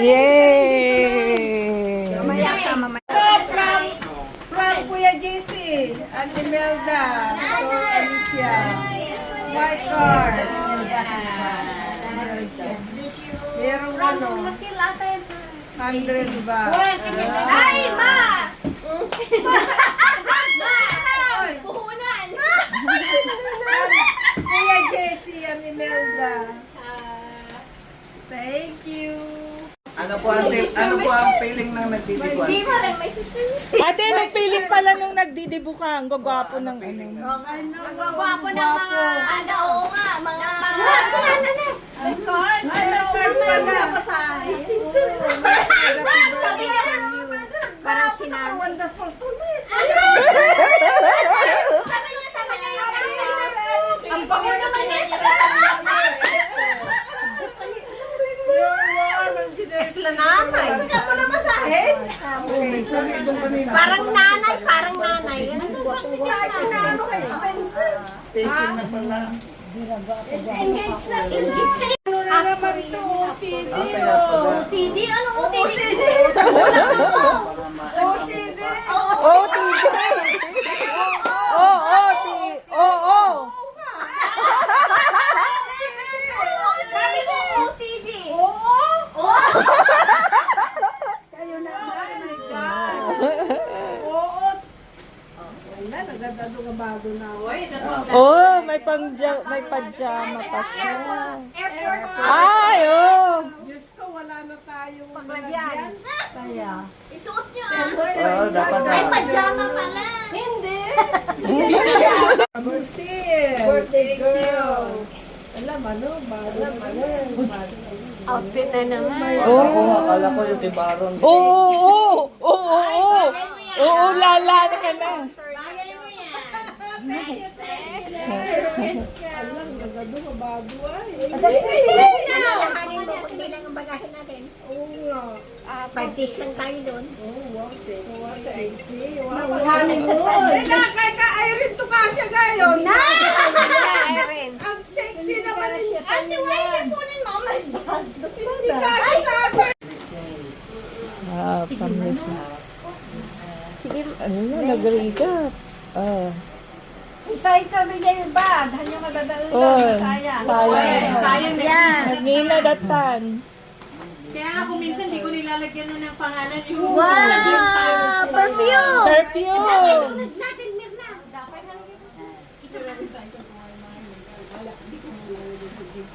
Yay! Mamaya ka, mamaya. From Kuya JC, and Imelda, Ito Alicia, white card. Merong ano, 100 ba? Ay, ma! Puhunan! Kuya JC and Imelda. Thank you. Ano po ang feeling ng nagdidikuan? Di ba rin, may sister? Ate, nagpiling pala nung nagdidibu ka. Ang gagwapo ng ano. Ang gwapo ng mga, ano, oo nga, mga... Record? Record pala. Sabi niya, parang sinabi. Wonderful tuloy. Sabi niya, ang bango naman yan. Esla nanay. Saka mo na masahe. Parang nanay, parang nanay. Ano ba? Ano kay Spencer? Taken na pala. Engage na. Engage ka. Ano na naman ito? OTD. OTD? Anong OTD? OTD. Oo. Sabi mo OTD. Kayo na. Oh my God. Oo. Wala, nagdadado ka bago na. Oh, may pajama pa siya. Airport. Ay, oh. Diyos ko, wala na tayong Paglagyan. Isuot niyo Oo, dapat na. Ay, pajama pala. Hindi. Birthday girl. Alam, ano, bago naman. Outfit na naman. Ako, akala ko yung tibaron. Oo, lala ka na. Alam, nagdado ka bago ay. Lalahanin mo kung hindi lang ang bagahin natin. Oo nga. 5 days lang tayo doon. Wow, sexy. Wow, honeymoon. Kahit ka Irene to kasya gayon. Irene. Ang sexy naman niya. Ate, why is your phone in mama's bag? Hindi kasya sa akin. Ah, pamisa. Sige. Ano na, nag-recap. Isay kami niya yung bag. Hanya madadalo Oh, sayang. sayang. Yan. Nagninadatan. Kaya nga kung minsan di ko nilalagyan na ng pangalan yung Wow! Perfume! Perfume! Natin, Mirna.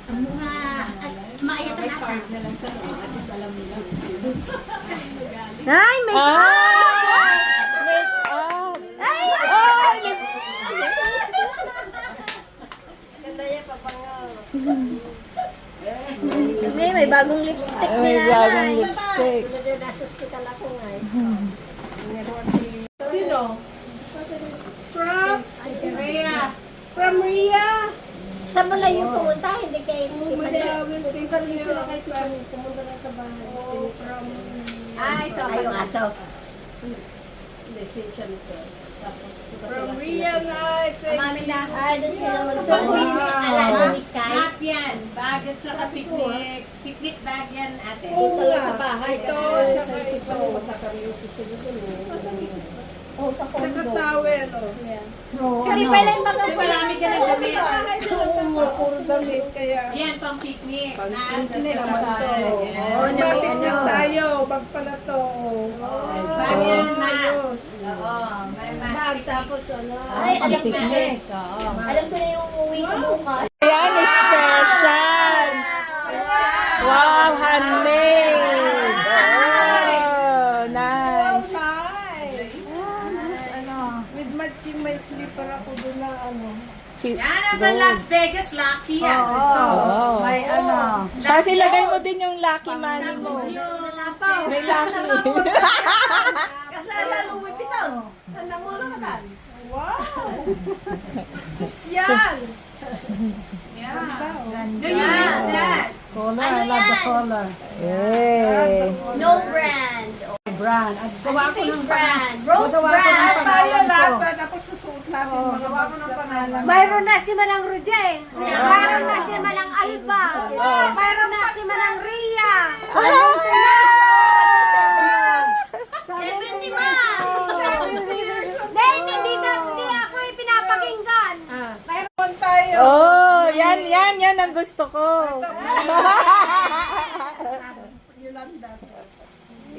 Ano nga? Maayat na natin. na lang sa loob at least alam nila. Ay, may Make up! Ay! Oh, lips! May bagong lipstick May ni bagong nanay. lipstick. Nasuspital ako nga. Sino? From? Rhea. From Rhea. Sa malayo pumunta, hindi kayo Galing sila kahit pumunta na sa bahay. From Ay, so ayong aso. decision ko. From Rhea na, I think. Mami na. Ay, doon sila magpapapili. Alam ni Sky. Not yan. Bag at saka picnic. Picnic bag yan, ate. Ito lang sa bahay. Ito, tsaka ito. Oh, sa Saka condo. towel, oh. Sorry, pala yung Kasi marami ka ng damit. Puro damit, kaya. Yan, pang picnic. Hindi naman to. Oo, na may Picnic ano. tayo, bag pala to. Bag yan, Max. ayos. Oo, may Max. Bag, tapos ano. Ay, alam ko na. Alam ko na yung uwi ko bukas. Ayan, special! Wow, handmade! Oh, nice! With matching may slipper ako doon na ano. Yan naman Las Vegas, lucky yan. Oo. May ano. Tapos ilagay mo din yung lucky money mo. May lucky. Kasi lalo wipitaw. Namuro ka dan. Wow! Sosyal! Do you miss that? Ano yan? Yay! No brand. Brand. At gawa ko Face ng brand. Rose Gawa ko ng brand. pangalan ko. Tapos susuot natin. Gawa ko ng pangalan. Mayroon na si Manang Rujeng. Mayroon na si Manang Alba. Mayroon na si Manang Ria. gusto ko.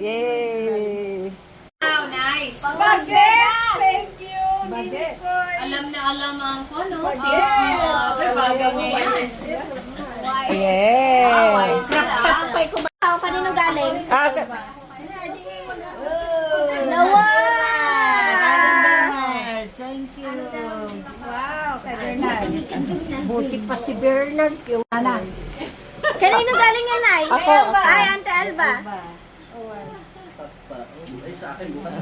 Yay! Wow, nice. Bagets! Thank you! Bagets. Alam na alam ang ko, no? Yes, bagay niya yan. Yes! Tapay ko ba? Kanino galing? Ah, Thank you. Wow, kay Bernard. Buti pa si Bernard. Yung anak. Kanino galing yan, Nay? Ako, ako. Ay, Ante Alba. Ay, sa akin bukas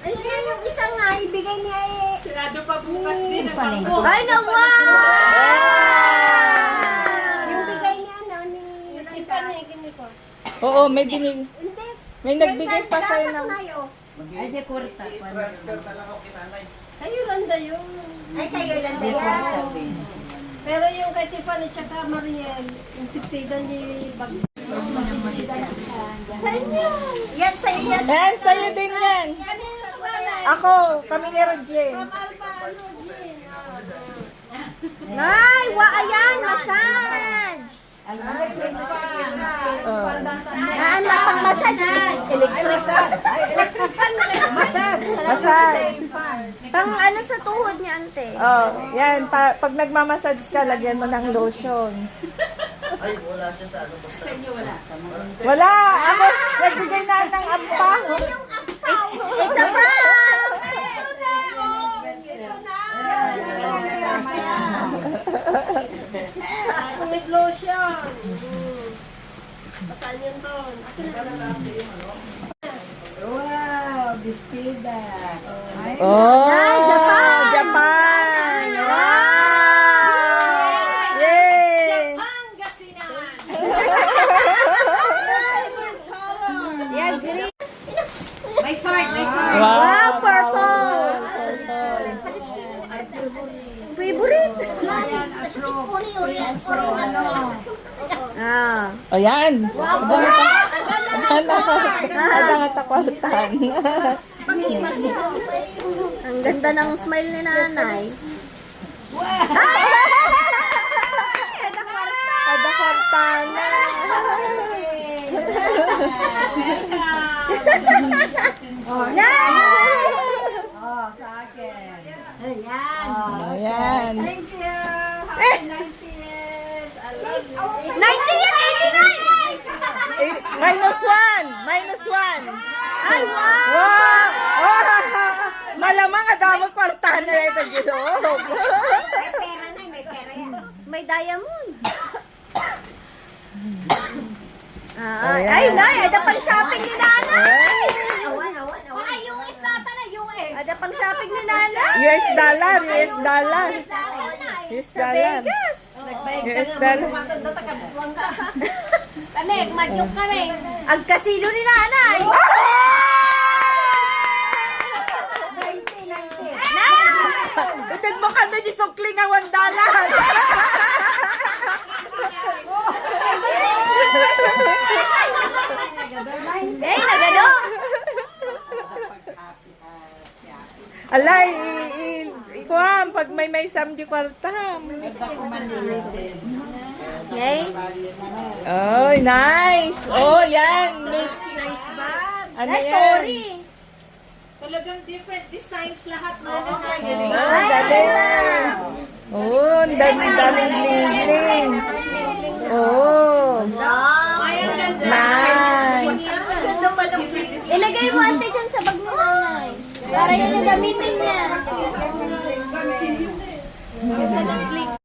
Ay, siya yung isang nga, ibigay niya eh. Sirado pa bukas din ang bangko. Ay, nawa! Yung bigay niya, no, ni Tiffany, ko. Oo, may binig. Hindi. May nagbigay pa sa'yo ng... Ay, di kurta. I-transfer na lang ako kinanay. Kayo landa yung... Ay, kayo landa yan. Pero yung kay Tiffany tsaka Mariel, yung siptidan ni Bag... Sa inyo! Yan, sa inyo yan. Yan, sa'yo din yan. Ako, kami ni Roger. Nay, wa ayan, massage! Oh. Naan na pang massage? Electric. Massage. Pang ano sa tuhod niya, ante? Oh, yan. Pag nagmamassage ka, lagyan mo ng lotion. Ay, wala siya sa ano. Sa inyo wala. Wala! Ako, nagbigay na ng ampang. It's a prank! With lotion. Pasan yun doon. Wow, bestida. Oh, Japan! Japan! Wow! Yay! Yeah, green. May card, may card. Wow, purple. Favorite. Ah. O yan. Adangat akwartan. Ang ganda ng smile ni nanay. Adakwartan. Nay! Oh, sa akin. Ayan. Thank you. Happy 90th. I love you. 90 yan, 89! Minus one! Minus one! Ay, wow! Wow! Wow! Malamang adamang kwartahan na ito giloob. May diamond. Ay, nay, ada pang shopping ni nanay. Ay, US nata na, US. Ada pang shopping ni nanay. US dollar, US dollar. US Sa dollar. Vegas. US dollar. Tanek, magyok kami. Ang kasino ni nanay. Utid mo ka na di sukli nga $1. Eh, nagano? Alay, ikuam, pag may samdi kwarta. Yay. Oh, nice. Oh, yan. May, ano Ay, yan? Tori. Talagang different designs lahat mo. Oh, galing. Oh, ang dami-daming bling-bling. Oh, nice. Ilagay mo ante dyan sa bag mo nanay. Para yun ang gamitin niya. Click